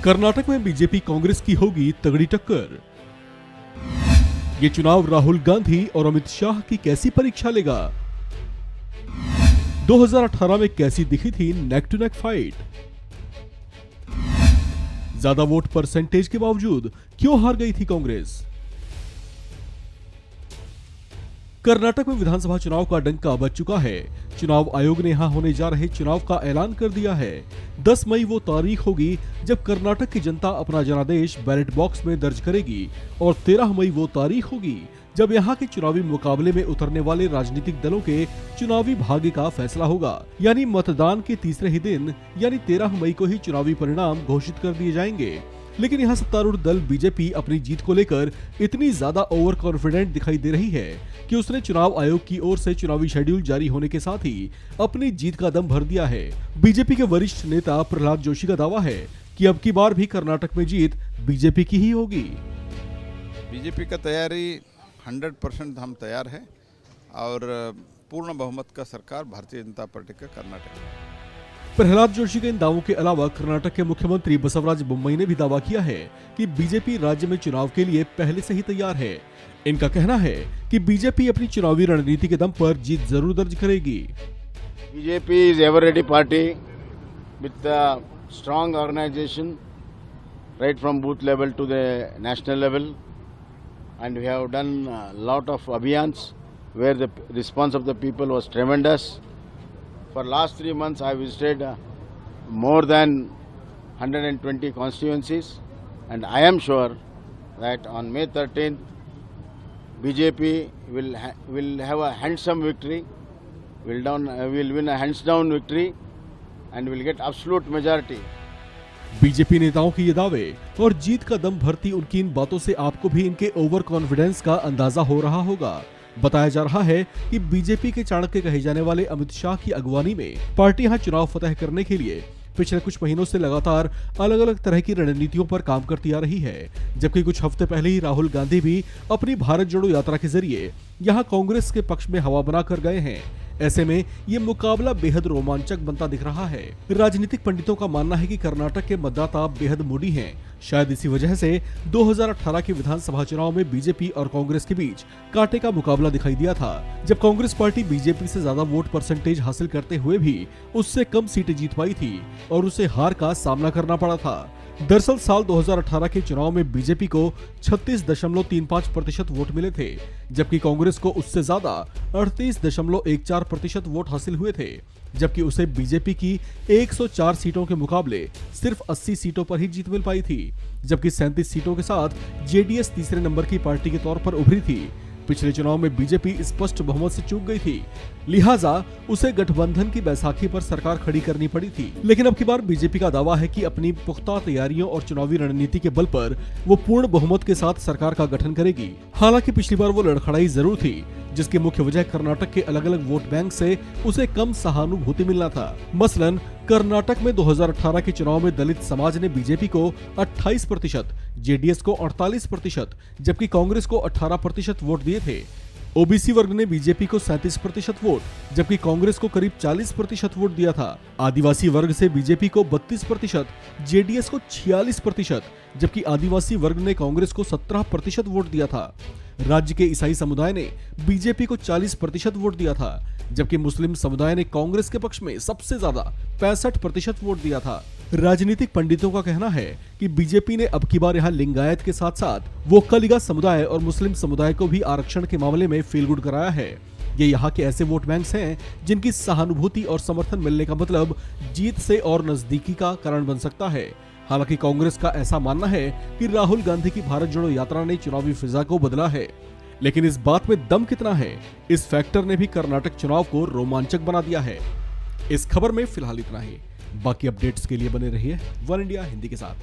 कर्नाटक में बीजेपी कांग्रेस की होगी तगड़ी टक्कर। ये चुनाव राहुल गांधी और अमित शाह की कैसी परीक्षा लेगा? 2018 में कैसी दिखी थी नेक टू नेक फाइट? ज्यादा वोट परसेंटेज के बावजूद क्यों हार गई थी कांग्रेस? कर्नाटक में विधानसभा चुनाव का डंका बज चुका है। चुनाव आयोग ने यहां होने जा रहे चुनाव का ऐलान कर दिया है। 10 मई वो तारीख होगी जब कर्नाटक की जनता अपना जनादेश बैलेट बॉक्स में दर्ज करेगी और 13 मई वो तारीख होगी जब यहां के चुनावी मुकाबले में उतरने वाले राजनीतिक दलों के चुनावी भाग्य का फैसला होगा। यानी मतदान के तीसरे ही दिन यानी 13 मई को ही चुनावी परिणाम घोषित कर दिए जाएंगे। लेकिन यहाँ सत्तारूढ़ दल बीजेपी अपनी जीत को लेकर इतनी ज्यादा ओवर कॉन्फिडेंट दिखाई दे रही है कि उसने चुनाव आयोग की ओर से चुनावी शेड्यूल जारी होने के साथ ही अपनी जीत का दम भर दिया है। बीजेपी के वरिष्ठ नेता प्रहलाद जोशी का दावा है कि अब की बार भी कर्नाटक में जीत बीजेपी की ही होगी। बीजेपी का तैयारी 100% हम तैयार है और पूर्ण बहुमत का सरकार भारतीय जनता पार्टी का कर्नाटक में। प्रहलाद जोशी के इन दावों के अलावा कर्नाटक के मुख्यमंत्री बसवराज बोम्मई ने भी दावा किया है कि बीजेपी राज्य में चुनाव के लिए पहले से ही तैयार है। इनका कहना है कि बीजेपी अपनी चुनावी रणनीति के दम पर जीत जरूर दर्ज करेगी। BJP is ever ready party with strong organisation right from booth level to the national level and we have done lot of अभियान्स where the response of the people was tremendous. For last 3 months, I visited more than 120 constituencies, and I am sure that on May 13th, BJP will have a handsome victory. Will win a hands down victory, and will get absolute majority. BJP नेताओं के ये दावे और जीत का दम भरती उनकी इन बातों से आपको भी इनके ओवर कॉन्फिडेंस का अंदाजा हो रहा होगा। बताया जा रहा है कि बीजेपी के चाणक्य कहे जाने वाले अमित शाह की अगवानी में पार्टी यहां चुनाव फतह करने के लिए पिछले कुछ महीनों से लगातार अलग अलग तरह की रणनीतियों पर काम करती आ रही है। जबकि कुछ हफ्ते पहले ही राहुल गांधी भी अपनी भारत जोड़ो यात्रा के जरिए यहां कांग्रेस के पक्ष में हवा बनाकर गए हैं। ऐसे में ये मुकाबला बेहद रोमांचक बनता दिख रहा है। राजनीतिक पंडितों का मानना है कि कर्नाटक के मतदाता बेहद मूडी हैं। शायद इसी वजह से 2018 के विधानसभा चुनाव में बीजेपी और कांग्रेस के बीच कांटे का मुकाबला दिखाई दिया था, जब कांग्रेस पार्टी बीजेपी से ज्यादा वोट परसेंटेज हासिल करते हुए भी उससे कम सीटें जीत पाई थी और उसे हार का सामना करना पड़ा था। दरअसल साल 2018 के चुनाव में बीजेपी को 36.35% वोट मिले थे, जबकि कांग्रेस को उससे ज्यादा 38.14% वोट हासिल हुए थे। जबकि उसे बीजेपी की 104 सीटों के मुकाबले सिर्फ 80 सीटों पर ही जीत मिल पाई थी, जबकि 37 सीटों के साथ जेडीएस तीसरे नंबर की पार्टी के तौर पर उभरी थी। पिछले चुनाव में बीजेपी स्पष्ट बहुमत से चूक गई थी, लिहाजा उसे गठबंधन की बैसाखी पर सरकार खड़ी करनी पड़ी थी। लेकिन अब की बार बीजेपी का दावा है कि अपनी पुख्ता तैयारियों और चुनावी रणनीति के बल पर वो पूर्ण बहुमत के साथ सरकार का गठन करेगी। हालांकि पिछली बार वो लड़खड़ाई जरूर थी, जिसकी मुख्य वजह कर्नाटक के अलग अलग वोट बैंक से उसे कम सहानुभूति मिलना था। मसलन कर्नाटक में 2018 के चुनाव में दलित समाज ने बीजेपी को 28%, जेडीएस को 48%, जबकि कांग्रेस को 18% वोट दिए थे। ओबीसी वर्ग ने बीजेपी को 37% वोट, जबकि कांग्रेस को करीब 40% वोट दिया था। आदिवासी वर्ग से बीजेपी को 32%, जेडीएस को 46%, जबकि आदिवासी वर्ग ने कांग्रेस को 17% वोट दिया था। राज्य के ईसाई समुदाय ने बीजेपी को 40% वोट दिया था, जबकि मुस्लिम समुदाय ने कांग्रेस के पक्ष में सबसे ज्यादा 65% वोट दिया था। राजनीतिक पंडितों का कहना है कि बीजेपी ने अब की बार यहाँ लिंगायत के साथ साथ वोक्कालिगा समुदाय और मुस्लिम समुदाय को भी आरक्षण के मामले में फील गुड कराया है। ये यहाँ के ऐसे वोट बैंक्स हैं जिनकी सहानुभूति और समर्थन मिलने का मतलब जीत से और नजदीकी का कारण बन सकता है। हालांकि कांग्रेस का ऐसा मानना है कि राहुल गांधी की भारत जोड़ो यात्रा ने चुनावी फिजा को बदला है, लेकिन इस बात में दम कितना है, इस फैक्टर ने भी कर्नाटक चुनाव को रोमांचक बना दिया है। इस खबर में फिलहाल इतना ही। बाकी अपडेट्स के लिए बने रहिए वन इंडिया हिंदी के साथ।